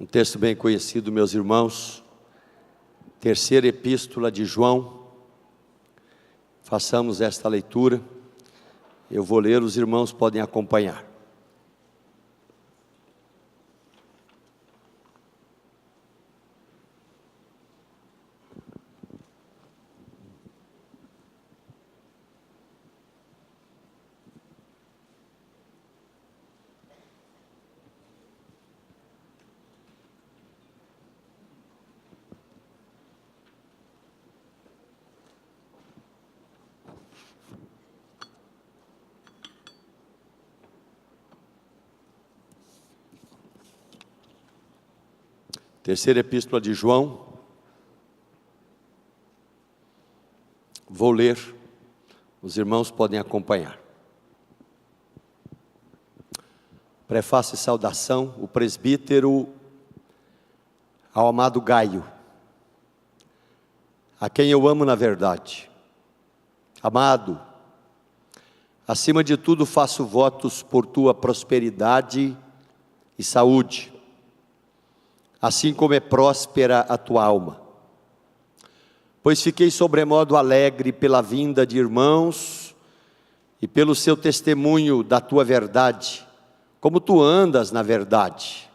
Um texto bem conhecido, meus irmãos, terceira epístola de João. Façamos esta leitura. Eu vou ler, os irmãos podem acompanhar. Terceira epístola de João. Vou ler, os irmãos podem acompanhar. Prefácio e saudação, o presbítero ao amado Gaio, a quem eu amo na verdade. Amado, acima de tudo faço votos por tua prosperidade e saúde, assim como é próspera a tua alma. Pois fiquei sobremodo alegre pela vinda de irmãos e pelo seu testemunho da tua verdade, como tu andas na verdade.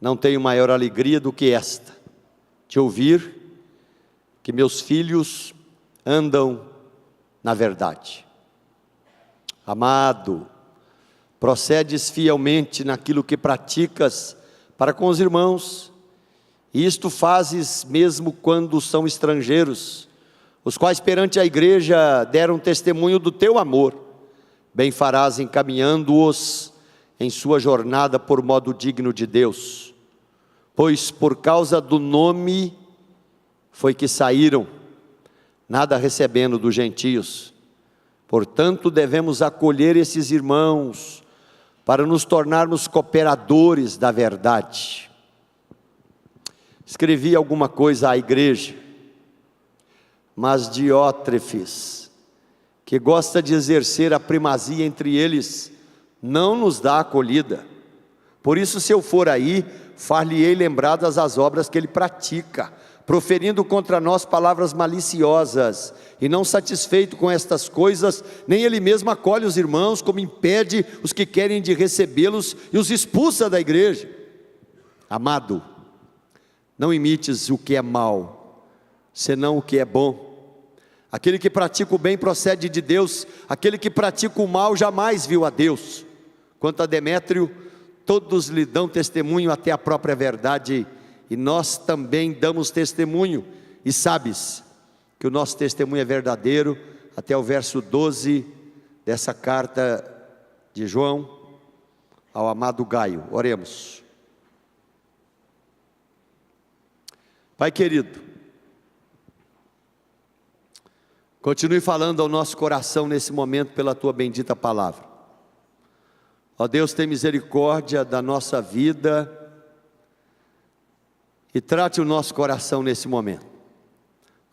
Não tenho maior alegria do que esta, de ouvir que meus filhos andam na verdade. Amado, procedes fielmente naquilo que praticas para com os irmãos, e isto fazes mesmo quando são estrangeiros, os quais perante a igreja deram testemunho do teu amor. Bem farás encaminhando-os em sua jornada por modo digno de Deus, pois por causa do nome foi que saíram, nada recebendo dos gentios. Portanto, devemos acolher esses irmãos, para nos tornarmos cooperadores da verdade. Escrevi alguma coisa à igreja, mas Diótrefes, que gosta de exercer a primazia entre eles, não nos dá acolhida. Por isso, se eu for aí, far-lhe-ei lembradas as obras que ele pratica, proferindo contra nós palavras maliciosas, e não satisfeito com estas coisas, nem ele mesmo acolhe os irmãos, como impede os que querem de recebê-los, e os expulsa da igreja. Amado, não imites o que é mal, senão o que é bom. Aquele que pratica o bem procede de Deus, aquele que pratica o mal jamais viu a Deus. Quanto a Demétrio, todos lhe dão testemunho até a própria verdade, e nós também damos testemunho, e sabes que o nosso testemunho é verdadeiro, até o verso 12 dessa carta de João ao amado Gaio. Oremos. Pai querido, continue falando ao nosso coração nesse momento pela tua bendita palavra. Ó Deus, tem misericórdia da nossa vida e trate o nosso coração nesse momento.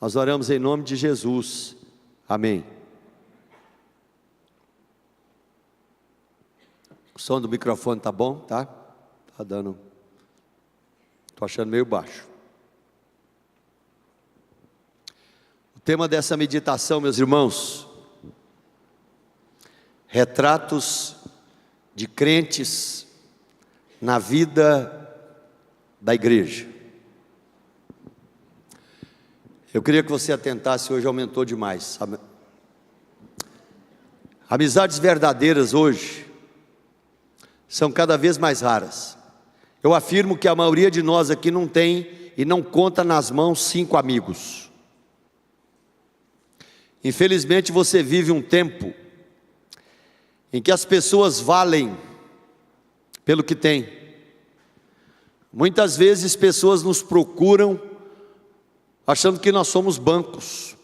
Nós oramos em nome de Jesus. Amém. O som do microfone tá bom, tá? Tá dando. Tô achando meio baixo. O tema dessa meditação, meus irmãos, retratos de crentes na vida da igreja. Eu queria que você atentasse, hoje aumentou demais. Amizades verdadeiras hoje são cada vez mais raras. Eu afirmo que a maioria de nós aqui não tem e não conta nas mãos 5 amigos. Infelizmente você vive um tempo em que as pessoas valem pelo que têm. Muitas vezes pessoas nos procuram achando que nós somos bancos,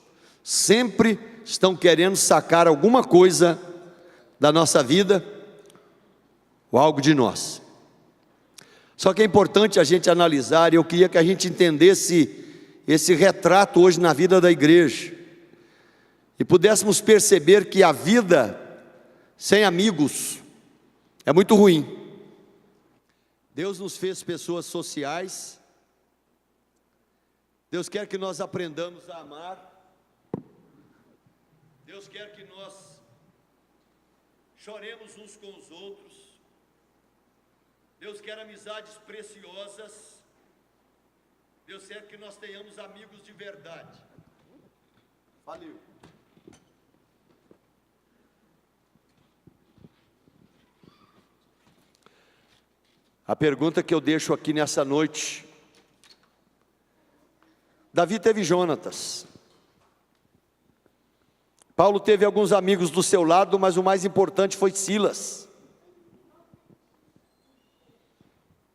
sempre estão querendo sacar alguma coisa da nossa vida, ou algo de nós. Só que é importante a gente analisar, e eu queria que a gente entendesse esse retrato hoje na vida da igreja, e pudéssemos perceber que a vida sem amigos é muito ruim. Deus nos fez pessoas sociais. Deus quer que nós aprendamos a amar. Deus quer que nós choremos uns com os outros. Deus quer amizades preciosas. Deus quer que nós tenhamos amigos de verdade. Valeu. A pergunta que eu deixo aqui nessa noite: Davi teve Jonatas, Paulo teve alguns amigos do seu lado, mas o mais importante foi Silas.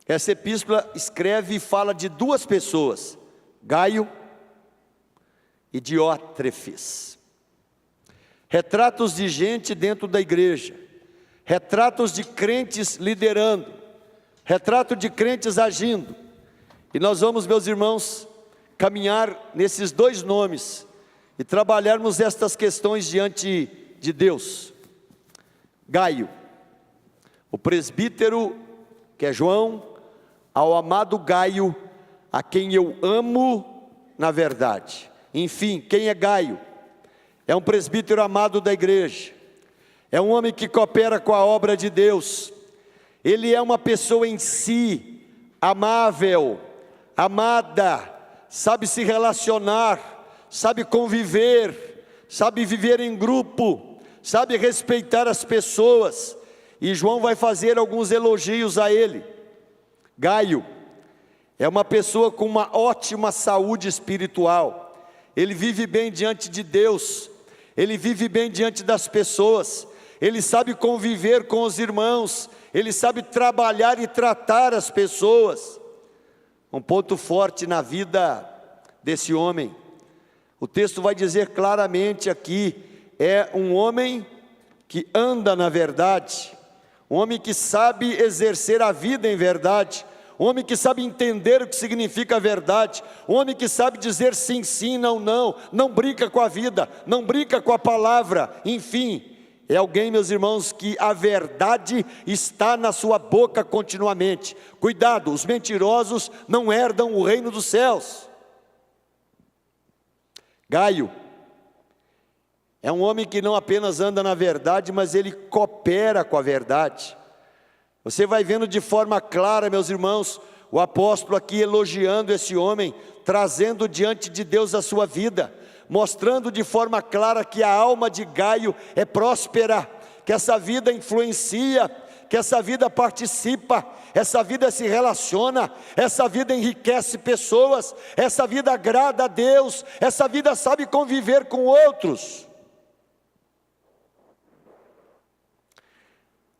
Essa epístola escreve e fala de duas pessoas, Gaio e Diótrefes. Retratos de gente dentro da igreja, retratos de crentes liderando, retrato de crentes agindo. E nós vamos, meus irmãos, caminhar nesses dois nomes e trabalharmos estas questões diante de Deus. Gaio, o presbítero, que é João, ao amado Gaio, a quem eu amo na verdade. Enfim, quem é Gaio? É um presbítero amado da igreja, é um homem que coopera com a obra de Deus. Ele é uma pessoa em si, amável, amada, sabe se relacionar, sabe conviver, sabe viver em grupo, sabe respeitar as pessoas. E João vai fazer alguns elogios a ele. Gaio é uma pessoa com uma ótima saúde espiritual. Ele vive bem diante de Deus, ele vive bem diante das pessoas, ele sabe conviver com os irmãos, ele sabe trabalhar e tratar as pessoas. Um ponto forte na vida desse homem, o texto vai dizer claramente aqui, é um homem que anda na verdade, um homem que sabe exercer a vida em verdade, um homem que sabe entender o que significa a verdade, um homem que sabe dizer sim, sim, não, não, não brinca com a vida, não brinca com a palavra, enfim, é alguém, meus irmãos, que a verdade está na sua boca continuamente. Cuidado, os mentirosos não herdam o reino dos céus. Gaio é um homem que não apenas anda na verdade, mas ele coopera com a verdade. Você vai vendo de forma clara, meus irmãos, o apóstolo aqui elogiando esse homem, trazendo diante de Deus a sua vida, mostrando de forma clara que a alma de Gaio é próspera, que essa vida influencia, que essa vida participa, essa vida se relaciona, essa vida enriquece pessoas, essa vida agrada a Deus, essa vida sabe conviver com outros.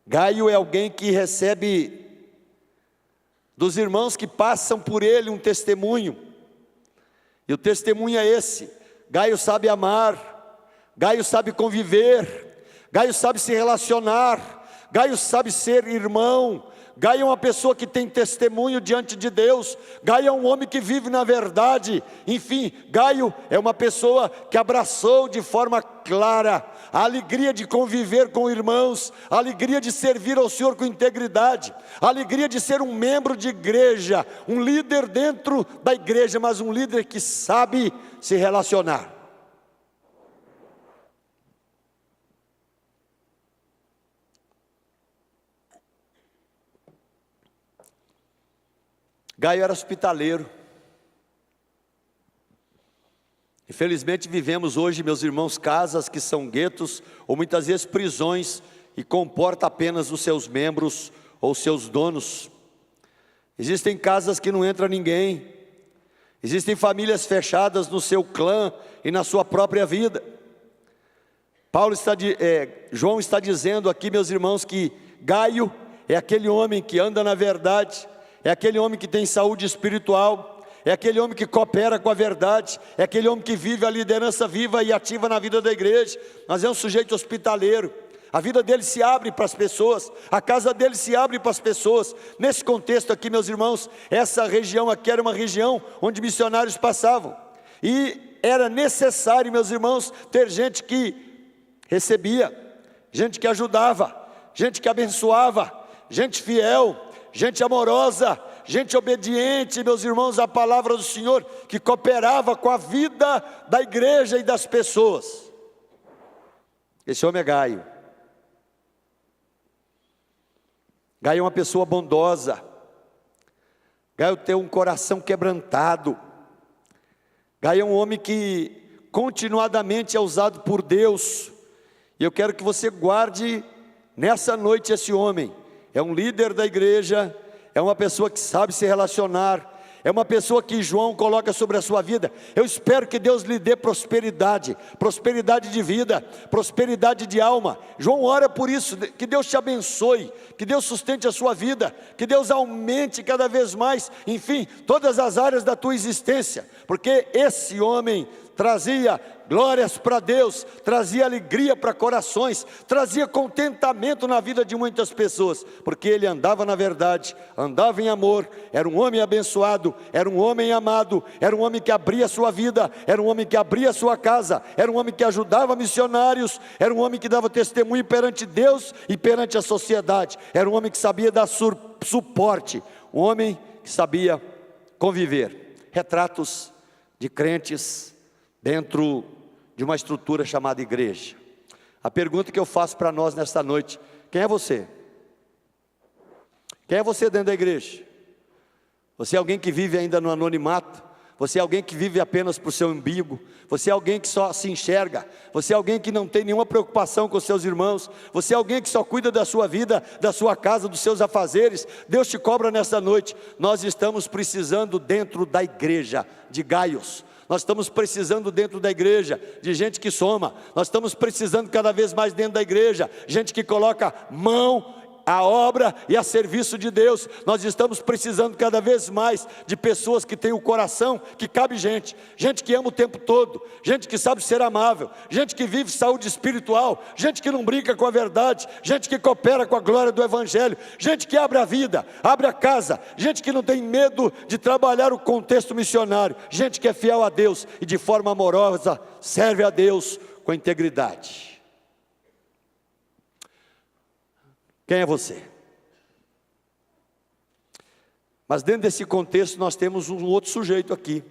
Gaio é alguém que recebe dos irmãos que passam por ele um testemunho, e o testemunho é esse: Gaio sabe amar, Gaio sabe conviver, Gaio sabe se relacionar, Gaio sabe ser irmão, Gaio é uma pessoa que tem testemunho diante de Deus, Gaio é um homem que vive na verdade, enfim, Gaio é uma pessoa que abraçou de forma clara a alegria de conviver com irmãos, a alegria de servir ao Senhor com integridade, a alegria de ser um membro de igreja, um líder dentro da igreja, mas um líder que sabe se relacionar. Gaio era hospitaleiro. Infelizmente vivemos hoje, meus irmãos, casas que são guetos, ou muitas vezes prisões, e comporta apenas os seus membros, ou seus donos. Existem casas que não entra ninguém, existem famílias fechadas no seu clã, e na sua própria vida. João está dizendo aqui, meus irmãos, que Gaio é aquele homem que anda na verdade, é aquele homem que tem saúde espiritual, é aquele homem que coopera com a verdade, é aquele homem que vive a liderança viva e ativa na vida da igreja, mas é um sujeito hospitaleiro. A vida dele se abre para as pessoas, a casa dele se abre para as pessoas. Nesse contexto aqui, meus irmãos, essa região aqui era uma região onde missionários passavam, e era necessário, meus irmãos, ter gente que recebia, gente que ajudava, gente que abençoava, gente fiel, gente amorosa, gente obediente, meus irmãos, à palavra do Senhor, que cooperava com a vida da igreja e das pessoas. Esse homem é Gaio. Gaio é uma pessoa bondosa. Gaio tem um coração quebrantado. Gaio é um homem que continuadamente é usado por Deus. E eu quero que você guarde nessa noite esse homem. É um líder da igreja, é uma pessoa que sabe se relacionar, é uma pessoa que João coloca sobre a sua vida. Eu espero que Deus lhe dê prosperidade, prosperidade de vida, prosperidade de alma. João ora por isso, que Deus te abençoe, que Deus sustente a sua vida, que Deus aumente cada vez mais, enfim, todas as áreas da tua existência, porque esse homem trazia glórias para Deus, trazia alegria para corações, trazia contentamento na vida de muitas pessoas, porque ele andava na verdade, andava em amor, era um homem abençoado, era um homem amado, era um homem que abria a sua vida, era um homem que abria a sua casa, era um homem que ajudava missionários, era um homem que dava testemunho perante Deus e perante a sociedade, era um homem que sabia dar suporte, um homem que sabia conviver. Retratos de crentes dentro de uma estrutura chamada igreja. A pergunta que eu faço para nós nesta noite: quem é você? Quem é você dentro da igreja? Você é alguém que vive ainda no anonimato? Você é alguém que vive apenas para o seu umbigo? Você é alguém que só se enxerga? Você é alguém que não tem nenhuma preocupação com os seus irmãos? Você é alguém que só cuida da sua vida, da sua casa, dos seus afazeres? Deus te cobra nessa noite. Nós estamos precisando dentro da igreja de Gaios. Nós estamos precisando dentro da igreja de gente que soma. Nós estamos precisando cada vez mais dentro da igreja gente que coloca mão à obra e a serviço de Deus. Nós estamos precisando cada vez mais de pessoas que têm o coração que cabe gente que ama o tempo todo, gente que sabe ser amável, gente que vive saúde espiritual, gente que não brinca com a verdade, gente que coopera com a glória do evangelho, gente que abre a vida, abre a casa, gente que não tem medo de trabalhar o contexto missionário, gente que é fiel a Deus e de forma amorosa serve a Deus com integridade. Quem é você? Mas dentro desse contexto nós temos um outro sujeito aqui.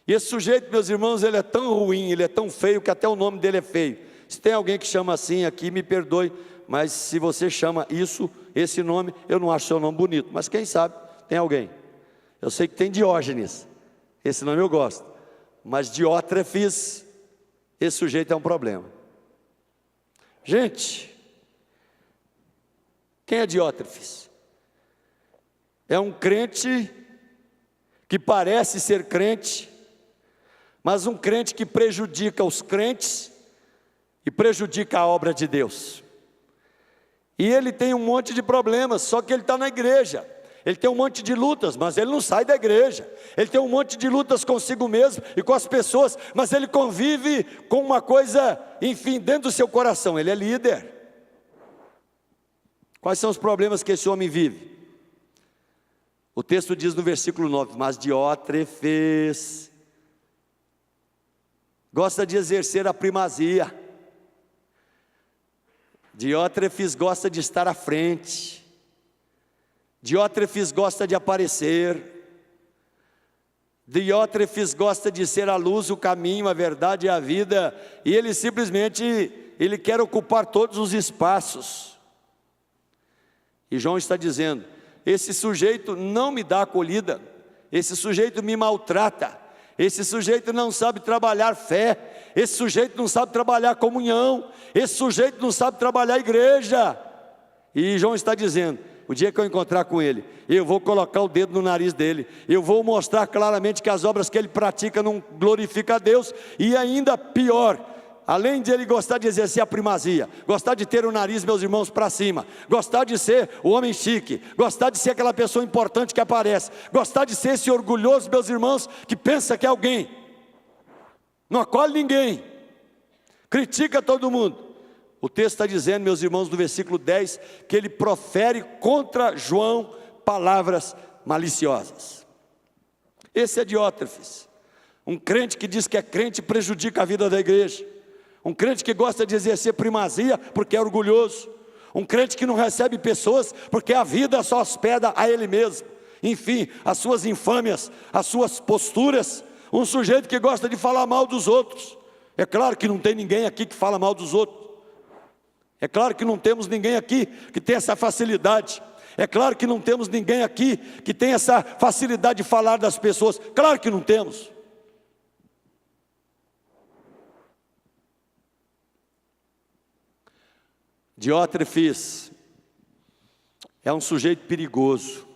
E esse sujeito, meus irmãos, ele é tão ruim, ele é tão feio que até o nome dele é feio. Se tem alguém que chama assim aqui, me perdoe, mas se você chama isso, esse nome, eu não acho seu nome bonito. Mas quem sabe, tem alguém. Eu sei que tem Diógenes, esse nome eu gosto. Mas Diótrefes, esse sujeito é um problema. Gente, quem é Diótrefes? É um crente que parece ser crente, mas um crente que prejudica os crentes e prejudica a obra de Deus. E ele tem um monte de problemas, só que ele está na igreja. Ele tem um monte de lutas, mas ele não sai da igreja. Ele tem um monte de lutas consigo mesmo e com as pessoas, mas ele convive com uma coisa, enfim, dentro do seu coração. Ele é líder. Quais são os problemas que esse homem vive? O texto diz no versículo 9: mas Diótrefes gosta de exercer a primazia. Diótrefes gosta de estar à frente. Diótrefes gosta de aparecer. Diótrefes gosta de ser a luz, o caminho, a verdade e a vida. E ele simplesmente, ele quer ocupar todos os espaços. E João está dizendo: esse sujeito não me dá acolhida, esse sujeito me maltrata, esse sujeito não sabe trabalhar fé, esse sujeito não sabe trabalhar comunhão, esse sujeito não sabe trabalhar igreja. E João está dizendo: o dia que eu encontrar com ele, eu vou colocar o dedo no nariz dele, eu vou mostrar claramente que as obras que ele pratica não glorificam a Deus, e ainda pior, além de ele gostar de exercer a primazia, gostar de ter o nariz, meus irmãos, para cima, gostar de ser o homem chique, gostar de ser aquela pessoa importante que aparece, gostar de ser esse orgulhoso, meus irmãos, que pensa que é alguém, não acolhe ninguém, critica todo mundo. O texto está dizendo, meus irmãos, no versículo 10, que ele profere contra João palavras maliciosas. Esse é Diótrefes, um crente que diz que é crente e prejudica a vida da igreja. Um crente que gosta de exercer primazia porque é orgulhoso. Um crente que não recebe pessoas porque a vida só hospeda a ele mesmo. Enfim, as suas infâmias, as suas posturas. Um sujeito que gosta de falar mal dos outros. É claro que não tem ninguém aqui que fala mal dos outros. É claro que não temos ninguém aqui que tem essa facilidade. É claro que não temos ninguém aqui que tem essa facilidade de falar das pessoas. Claro que não temos. Diótrefes é um sujeito perigoso.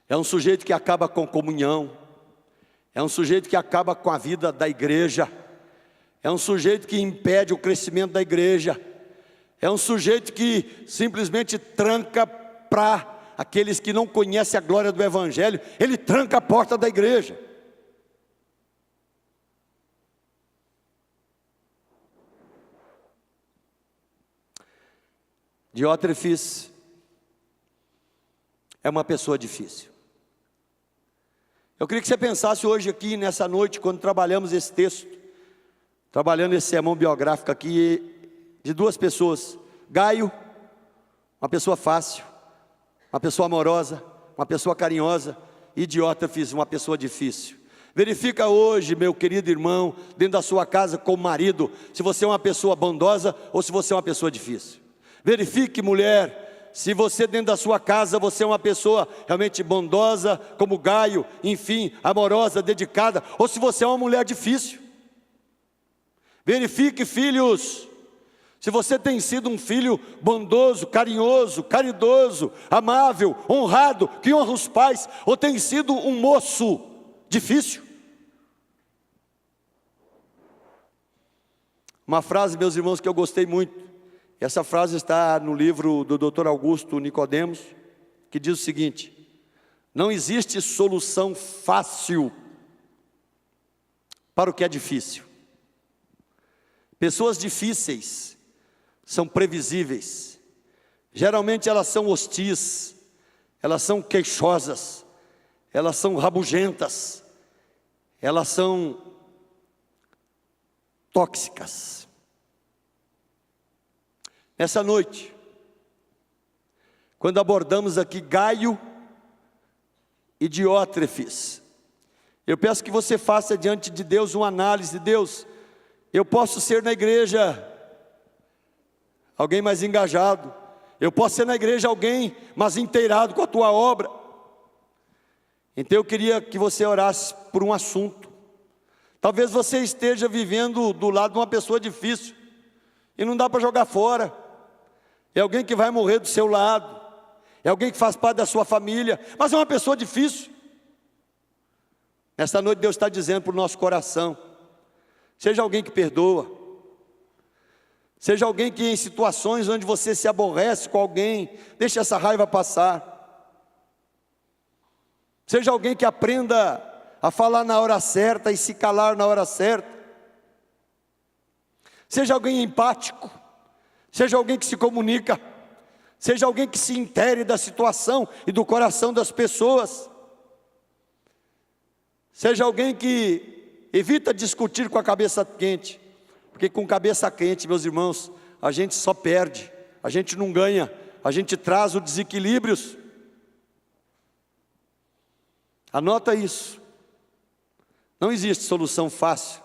É um sujeito que acaba com comunhão. É um sujeito que acaba com a vida da igreja. É um sujeito que impede o crescimento da igreja. É um sujeito que simplesmente tranca para aqueles que não conhecem a glória do Evangelho. Ele tranca a porta da igreja. Diótrefes é uma pessoa difícil. Eu queria que você pensasse hoje aqui, nessa noite, quando trabalhamos esse texto, trabalhando esse sermão biográfico aqui, de duas pessoas. Gaio, uma pessoa fácil, uma pessoa amorosa, uma pessoa carinhosa, e Diótrefes, uma pessoa difícil. Verifica hoje, meu querido irmão, dentro da sua casa como marido, se você é uma pessoa bondosa ou se você é uma pessoa difícil. Verifique, mulher, se você dentro da sua casa, você é uma pessoa realmente bondosa, como Gaio, enfim, amorosa, dedicada, ou se você é uma mulher difícil. Verifique, filhos, se você tem sido um filho bondoso, carinhoso, caridoso, amável, honrado, que honra os pais, ou tem sido um moço difícil. Uma frase, meus irmãos, que eu gostei muito. Essa frase está no livro do Dr. Augusto Nicodemos, que diz o seguinte: não existe solução fácil para o que é difícil. Pessoas difíceis são previsíveis. Geralmente elas são hostis, elas são queixosas, elas são rabugentas, elas são tóxicas. Essa noite, quando abordamos aqui Gaio e Diótrefes, eu peço que você faça diante de Deus uma análise. Deus, eu posso ser na igreja alguém mais engajado, eu posso ser na igreja alguém mais inteirado com a tua obra. Então eu queria que você orasse por um assunto. Talvez você esteja vivendo do lado de uma pessoa difícil e não dá para jogar fora. É alguém que vai morrer do seu lado, é alguém que faz parte da sua família, mas é uma pessoa difícil. Nesta noite Deus está dizendo para o nosso coração: seja alguém que perdoa, seja alguém que em situações onde você se aborrece com alguém, deixe essa raiva passar. Seja alguém que aprenda a falar na hora certa e se calar na hora certa. Seja alguém empático, seja alguém que se comunica, seja alguém que se intere da situação e do coração das pessoas. Seja alguém que evita discutir com a cabeça quente, porque com cabeça quente, meus irmãos, a gente só perde, a gente não ganha, a gente traz os desequilíbrios. Anota isso. Não existe solução fácil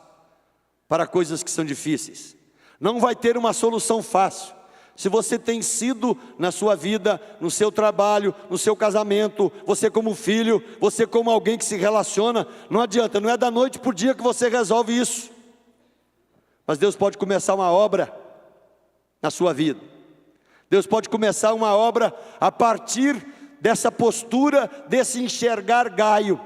para coisas que são difíceis. Não vai ter uma solução fácil. Se você tem sido na sua vida, no seu trabalho, no seu casamento, você como filho, você como alguém que se relaciona, não adianta, não é da noite para o dia que você resolve isso. Mas Deus pode começar uma obra na sua vida. Deus pode começar uma obra a partir dessa postura, desse enxergar Gaio,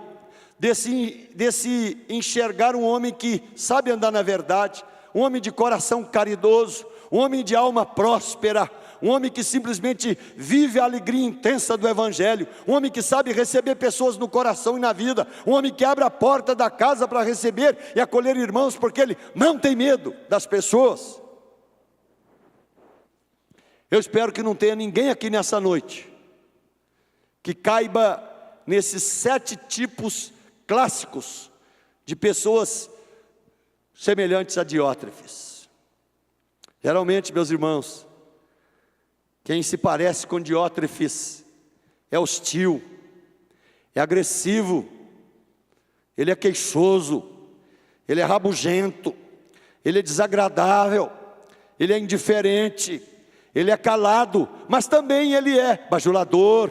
desse enxergar um homem que sabe andar na verdade, um homem de coração caridoso, um homem de alma próspera, um homem que simplesmente vive a alegria intensa do Evangelho, um homem que sabe receber pessoas no coração e na vida, um homem que abre a porta da casa para receber e acolher irmãos, porque ele não tem medo das pessoas. Eu espero que não tenha ninguém aqui nessa noite que caiba nesses 7 tipos clássicos de pessoas semelhantes a Diótrefes. Geralmente, meus irmãos, Quem se parece com Diótrefes é hostil, é agressivo, ele é queixoso, ele é rabugento, ele é desagradável, ele é indiferente, ele é calado, mas também ele é bajulador,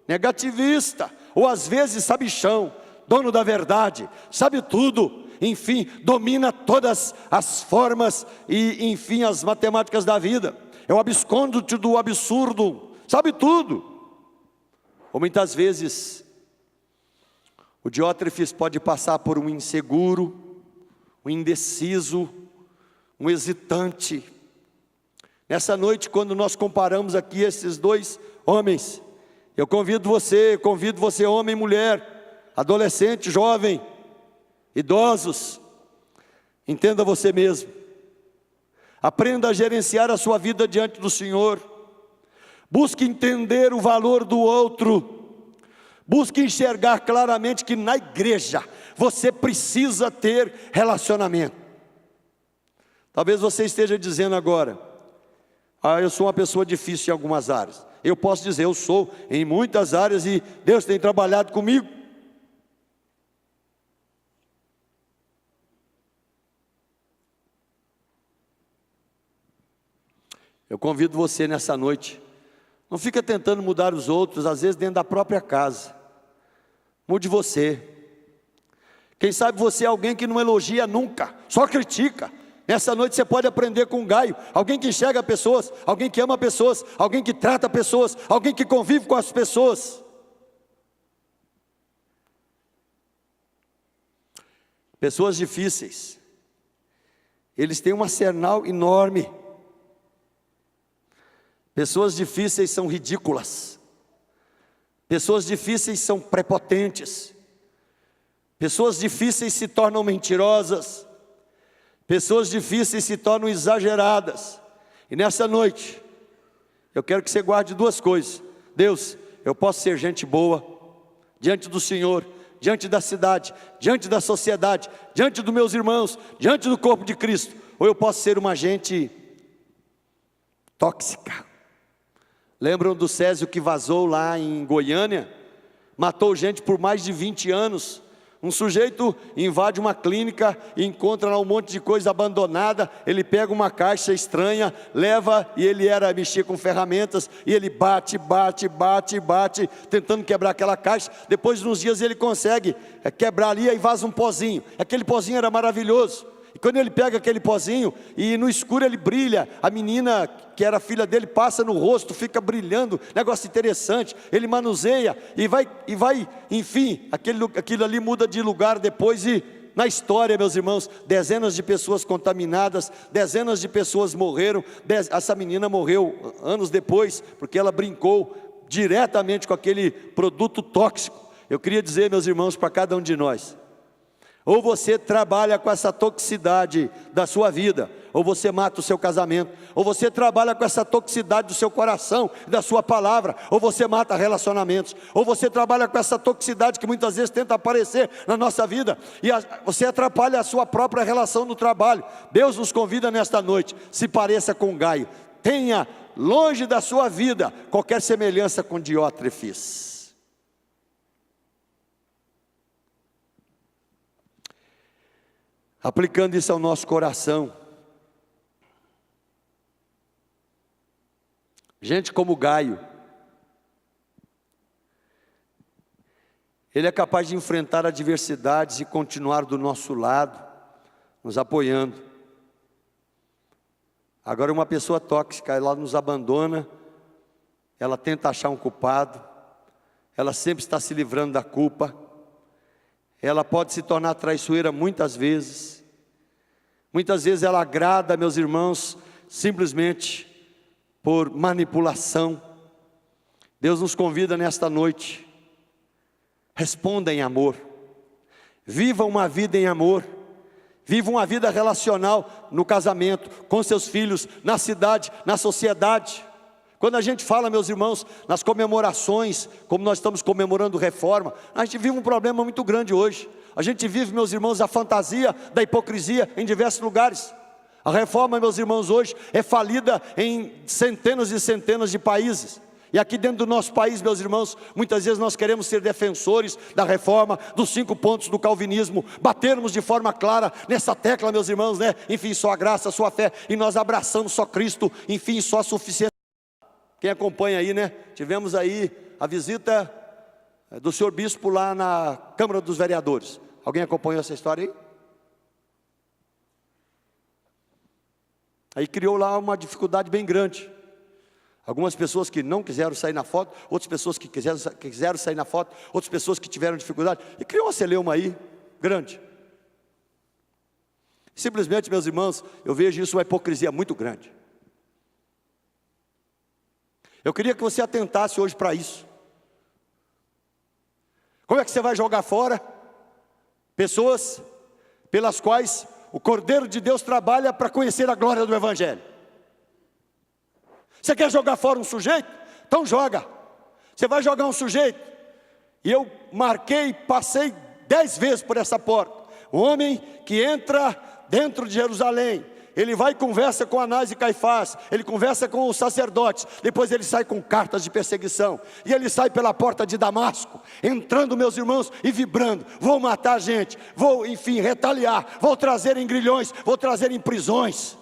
negativista, ou às vezes sabichão, dono da verdade, sabe tudo, enfim, domina todas as formas e, enfim, as matemáticas da vida. É o abscôndito do absurdo, sabe tudo. Ou muitas vezes, o Diótrefes pode passar por um inseguro, um indeciso, um hesitante. Nessa noite, quando nós comparamos aqui esses dois homens, eu convido você homem e mulher, adolescente, jovem, idosos, entenda você mesmo. Aprenda a gerenciar a sua vida diante do Senhor. Busque entender o valor do outro. Busque enxergar claramente que na igreja você precisa ter relacionamento. Talvez você esteja dizendo agora: eu sou uma pessoa difícil em algumas áreas. Eu posso dizer, eu sou em muitas áreas e Deus tem trabalhado comigo. Eu convido você nessa noite, não fica tentando mudar os outros, às vezes dentro da própria casa. Mude você. Quem sabe você é alguém que não elogia nunca, só critica. Nessa noite você pode aprender com Gaio, alguém que enxerga pessoas, alguém que ama pessoas, alguém que trata pessoas, alguém que convive com as pessoas. Pessoas difíceis, eles têm um arsenal enorme. Pessoas difíceis são ridículas. Pessoas difíceis são prepotentes. Pessoas difíceis se tornam mentirosas. Pessoas difíceis se tornam exageradas. E nessa noite, eu quero que você guarde duas coisas. Deus, eu posso ser gente boa diante do Senhor, diante da cidade, diante da sociedade, diante dos meus irmãos, diante do corpo de Cristo. Ou eu posso ser uma gente tóxica. Lembram do Césio que vazou lá em Goiânia? Matou gente por mais de 20 anos. Um sujeito invade uma clínica e encontra lá um monte de coisa abandonada. Ele pega uma caixa estranha, leva, e ele mexia com ferramentas, e ele bate, tentando quebrar aquela caixa. Depois de uns dias ele consegue quebrar ali e vaza um pozinho. Aquele pozinho era maravilhoso. E quando ele pega aquele pozinho e no escuro ele brilha, a menina que era filha dele passa no rosto, fica brilhando, negócio interessante. Ele manuseia e vai, enfim, aquilo ali muda de lugar depois. E na história, meus irmãos, dezenas de pessoas contaminadas, dezenas de pessoas morreram. Essa menina morreu anos depois, porque ela brincou diretamente com aquele produto tóxico. Eu queria dizer, meus irmãos, para cada um de nós: ou você trabalha com essa toxicidade da sua vida, ou você mata o seu casamento. Ou você trabalha com essa toxicidade do seu coração, da sua palavra, ou você mata relacionamentos. Ou você trabalha com essa toxicidade que muitas vezes tenta aparecer na nossa vida, e você atrapalha a sua própria relação no trabalho. Deus nos convida nesta noite: se pareça com Gaio, tenha longe da sua vida qualquer semelhança com Diótrefes. Aplicando isso ao nosso coração, gente como Gaio, ele é capaz de enfrentar adversidades e continuar do nosso lado, nos apoiando. Agora, uma pessoa tóxica, ela nos abandona, ela tenta achar um culpado, ela sempre está se livrando da culpa. Ela pode se tornar traiçoeira muitas vezes. Muitas vezes ela agrada, meus irmãos, simplesmente por manipulação. Deus nos convida nesta noite: responda em amor. Viva uma vida em amor. Viva uma vida relacional no casamento, com seus filhos, na cidade, na sociedade. Quando a gente fala, meus irmãos, nas comemorações, como nós estamos comemorando reforma, a gente vive um problema muito grande hoje. A gente vive, meus irmãos, a fantasia da hipocrisia em diversos lugares. A reforma, meus irmãos, hoje é falida em centenas e centenas de países. E aqui dentro do nosso país, meus irmãos, muitas vezes nós queremos ser defensores da reforma, dos 5 pontos do calvinismo, batermos de forma clara nessa tecla, meus irmãos, né? Enfim, só a graça, só a fé, e nós abraçamos só Cristo, enfim, só a suficiência. Quem acompanha aí, né? Tivemos aí a visita do senhor bispo lá na Câmara dos Vereadores. Alguém acompanhou essa história aí? Aí criou lá uma dificuldade bem grande. Algumas pessoas que não quiseram sair na foto, outras pessoas que quiseram sair na foto, outras pessoas que tiveram dificuldade, e criou uma celeuma aí, grande. Simplesmente, meus irmãos, eu vejo isso uma hipocrisia muito grande. Eu queria que você atentasse hoje para isso. Como é que você vai jogar fora pessoas pelas quais o Cordeiro de Deus trabalha para conhecer a glória do Evangelho? Você quer jogar fora um sujeito? Então joga. Você vai jogar um sujeito. E eu marquei, passei 10 vezes por essa porta. Um homem que entra dentro de Jerusalém. Ele vai e conversa com Anás e Caifás. Ele conversa com os sacerdotes. Depois ele sai com cartas de perseguição. E ele sai pela porta de Damasco, entrando, meus irmãos, e vibrando. Vou matar a gente. Vou, enfim, retaliar. Vou trazer em grilhões. Vou trazer em prisões.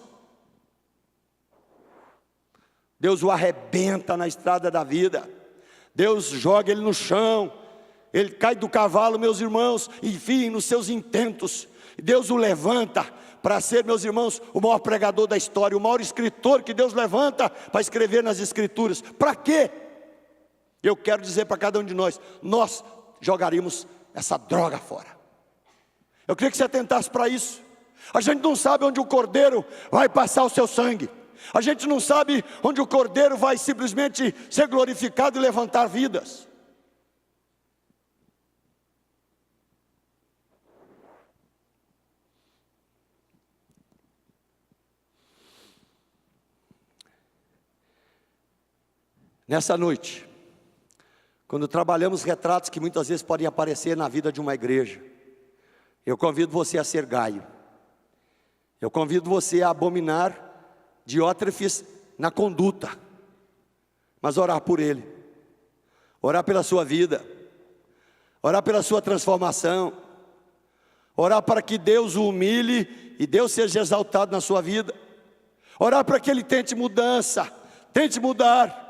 Deus o arrebenta na estrada da vida. Deus joga ele no chão. Ele cai do cavalo, meus irmãos, enfim, nos seus intentos. Deus o levanta para ser, meus irmãos, o maior pregador da história, o maior escritor que Deus levanta para escrever nas escrituras. Para quê? Eu quero dizer para cada um de nós jogaríamos essa droga fora. Eu queria que você atentasse para isso. A gente não sabe onde o Cordeiro vai passar o seu sangue. A gente não sabe onde o Cordeiro vai simplesmente ser glorificado e levantar vidas. Nessa noite, quando trabalhamos retratos que muitas vezes podem aparecer na vida de uma igreja, eu convido você a ser Gaio. Eu convido você a abominar Diótrefes na conduta, mas orar por ele, orar pela sua vida, orar pela sua transformação, orar para que Deus o humilhe e Deus seja exaltado na sua vida, orar para que ele tente mudança, tente mudar,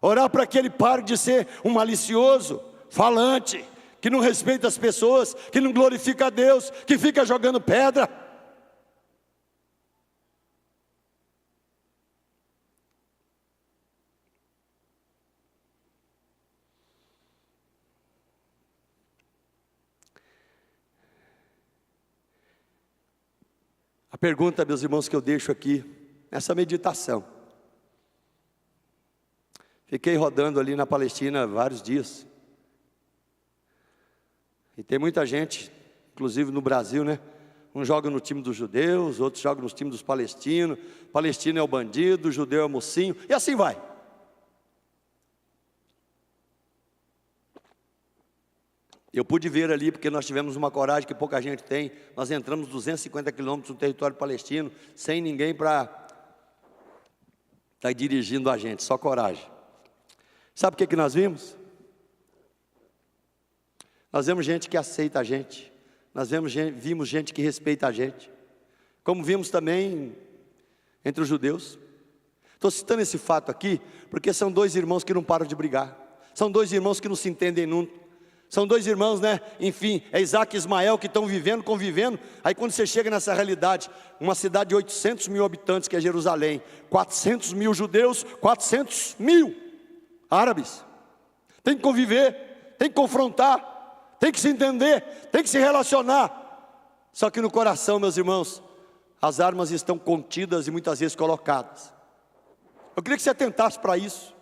orar para que ele pare de ser um malicioso, falante, que não respeita as pessoas, que não glorifica a Deus, que fica jogando pedra. A pergunta, meus irmãos, que eu deixo aqui, nessa meditação. Fiquei rodando ali na Palestina vários dias. E tem muita gente, inclusive no Brasil, né? Um joga no time dos judeus, outros jogam no time dos palestinos. Palestino é o bandido, o judeu é o mocinho, e assim vai. Eu pude ver ali, porque nós tivemos uma coragem que pouca gente tem. Nós entramos 250 quilômetros no território palestino, sem ninguém para estar dirigindo a gente, só coragem. Sabe o que nós vimos? Nós vemos gente que aceita a gente. Nós vimos gente que respeita a gente. Como vimos também entre os judeus. Estou citando esse fato aqui, porque são 2 irmãos que não param de brigar. São 2 irmãos que não se entendem nunca. São 2 irmãos, né? Enfim, é Isaac e Ismael que estão vivendo, convivendo. Aí quando você chega nessa realidade, uma cidade de 800 mil habitantes, que é Jerusalém, 400 mil judeus, 400 mil árabes. Tem que conviver, tem que confrontar, tem que se entender, tem que se relacionar. Só que no coração, meus irmãos, as armas estão contidas e muitas vezes colocadas. Eu queria que você atentasse para isso.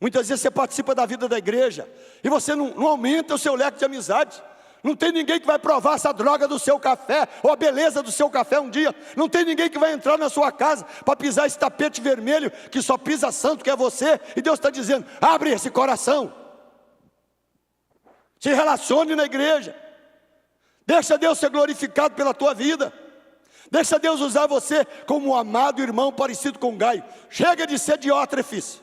Muitas vezes você participa da vida da igreja e você não aumenta o seu leque de amizade. Não tem ninguém que vai provar essa droga do seu café ou a beleza do seu café um dia. Não tem ninguém que vai entrar na sua casa para pisar esse tapete vermelho que só pisa santo, que é você. E Deus está dizendo, abre esse coração. Se relacione na igreja. Deixa Deus ser glorificado pela tua vida. Deixa Deus usar você como um amado irmão parecido com Gaio. Chega de ser Diótrefes.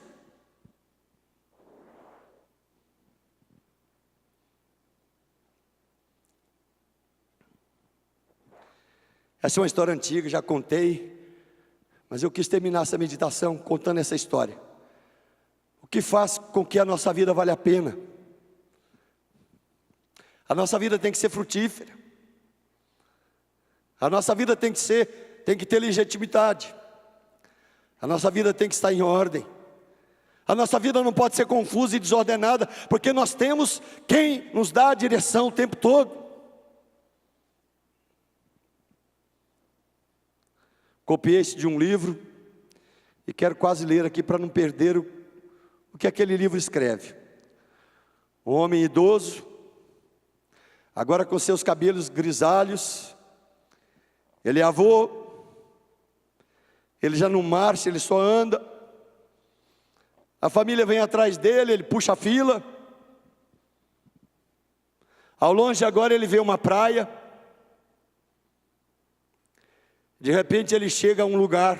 Essa é uma história antiga, já contei, mas eu quis terminar essa meditação contando essa história. O que faz com que a nossa vida valha a pena? A nossa vida tem que ser frutífera. A nossa vida tem que ter legitimidade. A nossa vida tem que estar em ordem. A nossa vida não pode ser confusa e desordenada, porque nós temos quem nos dá a direção o tempo todo. Copiei esse de um livro e quero quase ler aqui para não perder o que aquele livro escreve. Um homem idoso, agora com seus cabelos grisalhos, ele é avô, ele já não marcha, ele só anda. A família vem atrás dele, ele puxa a fila. Ao longe agora ele vê uma praia. De repente ele chega a um lugar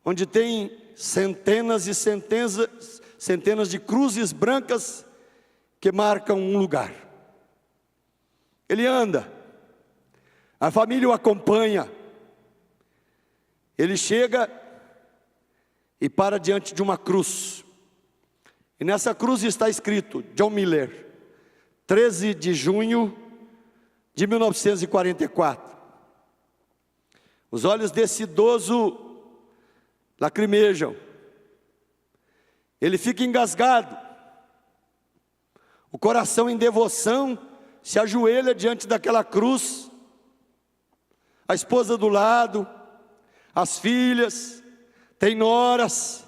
onde tem centenas e centenas de cruzes brancas que marcam um lugar. Ele anda, a família o acompanha. Ele chega e para diante de uma cruz. E nessa cruz está escrito John Miller, 13 de junho de 1944. Os olhos desse idoso lacrimejam. Ele fica engasgado. O coração em devoção se ajoelha diante daquela cruz. A esposa do lado, as filhas, tem noras,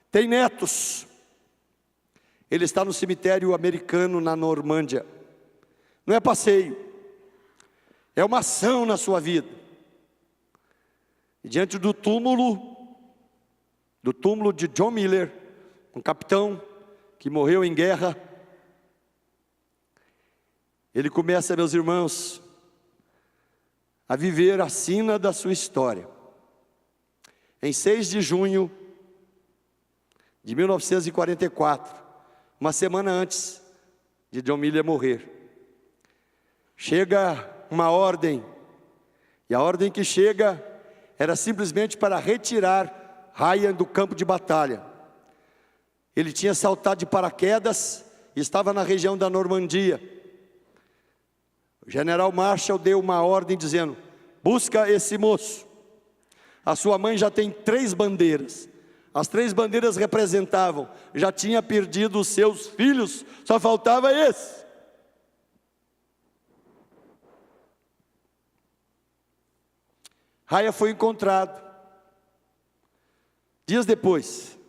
tem netos. Ele está no cemitério americano na Normândia. Não é passeio, é uma ação na sua vida. E diante do túmulo de John Miller, um capitão que morreu em guerra, ele começa, meus irmãos, a viver a sina da sua história. Em 6 de junho de 1944, uma semana antes de John Miller morrer, chega uma ordem, e a ordem que chega era simplesmente para retirar Ryan do campo de batalha. Ele tinha saltado de paraquedas e estava na região da Normandia. O general Marshall deu uma ordem dizendo: busca esse moço. A sua mãe já tem 3 bandeiras. As 3 bandeiras representavam, já tinha perdido os seus filhos, só faltava esse. Ryan foi encontrado dias depois,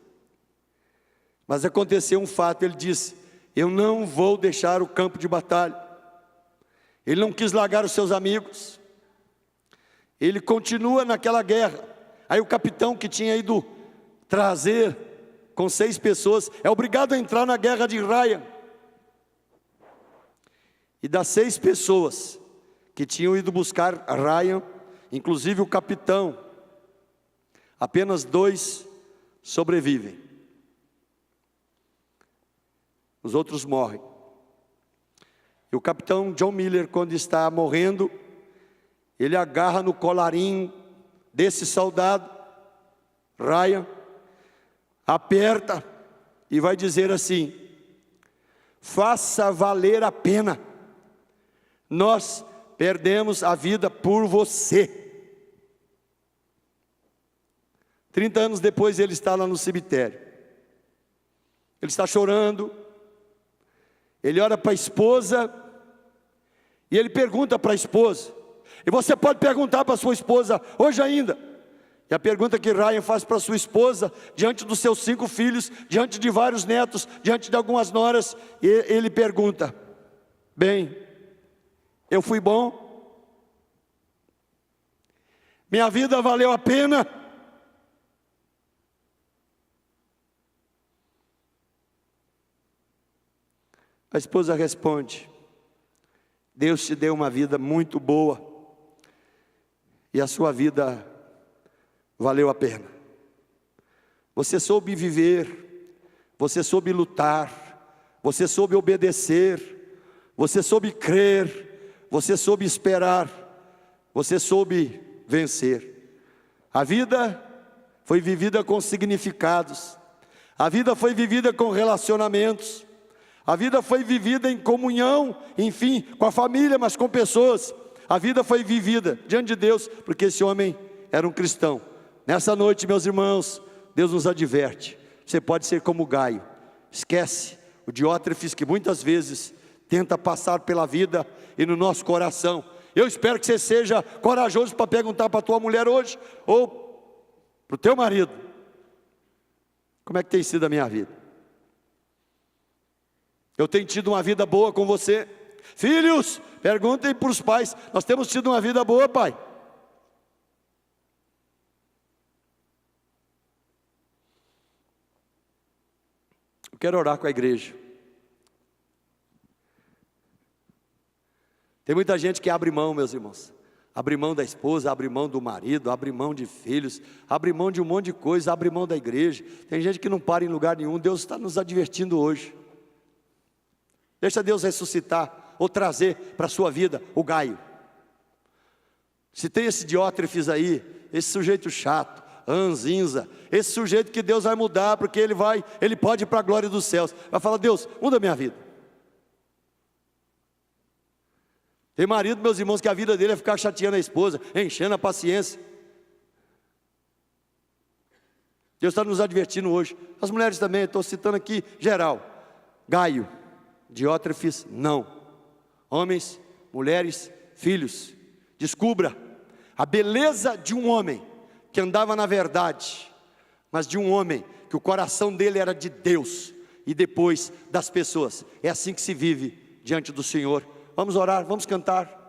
mas aconteceu um fato. Ele disse: eu não vou deixar o campo de batalha. Ele não quis largar os seus amigos, ele continua naquela guerra. Aí o capitão que tinha ido trazer com 6 pessoas é obrigado a entrar na guerra de Ryan. E das 6 pessoas que tinham ido buscar Ryan, inclusive o capitão, apenas 2 sobrevivem. Os outros morrem. E o capitão John Miller, quando está morrendo, ele agarra no colarinho desse soldado, Ryan, aperta e vai dizer assim: faça valer a pena, nós perdemos a vida por você. 30 anos depois ele está lá no cemitério. Ele está chorando. Ele olha para a esposa e ele pergunta para a esposa. E você pode perguntar para a sua esposa hoje ainda. E a pergunta que Ryan faz para sua esposa, diante dos seus 5 filhos, diante de vários netos, diante de algumas noras, ele pergunta: bem, eu fui bom? Minha vida valeu a pena? A esposa responde: Deus te deu uma vida muito boa. e a sua vida valeu a pena. Você soube viver, você soube lutar, você soube obedecer, você soube crer, você soube esperar, você soube vencer. A vida foi vivida com significados, a vida foi vivida com relacionamentos, a vida foi vivida em comunhão, enfim, com a família, mas com pessoas. A vida foi vivida diante de Deus, porque esse homem era um cristão. Nessa noite, meus irmãos, Deus nos adverte: você pode ser como Gaio. Esquece o Diótrefes que muitas vezes tenta passar pela vida e no nosso coração. Eu espero que você seja corajoso para perguntar para a tua mulher hoje, ou para o teu marido: como é que tem sido a minha vida? Eu tenho tido uma vida boa com você? Filhos, perguntem para os pais: nós temos tido uma vida boa, pai? Eu quero orar com a igreja. Tem muita gente que abre mão, meus irmãos. Abre mão da esposa, abre mão do marido, abre mão de filhos, abre mão de um monte de coisa, abre mão da igreja. Tem gente que não para em lugar nenhum. Deus está nos advertindo hoje. Deixa Deus ressuscitar ou trazer para a sua vida o Gaio. Se tem esse Diótrefes aí, esse sujeito chato, ranzinza, esse sujeito que Deus vai mudar, porque ele pode ir para a glória dos céus. Vai falar: Deus, muda a minha vida. Tem marido, meus irmãos, que a vida dele é ficar chateando a esposa, enchendo a paciência. Deus está nos advertindo hoje. As mulheres também, estou citando aqui geral. Gaio, Diótrefes, não. Homens, mulheres, filhos, descubra a beleza de um homem que andava na verdade, mas de um homem que o coração dele era de Deus e depois das pessoas. É assim que se vive diante do Senhor. Vamos orar, vamos cantar.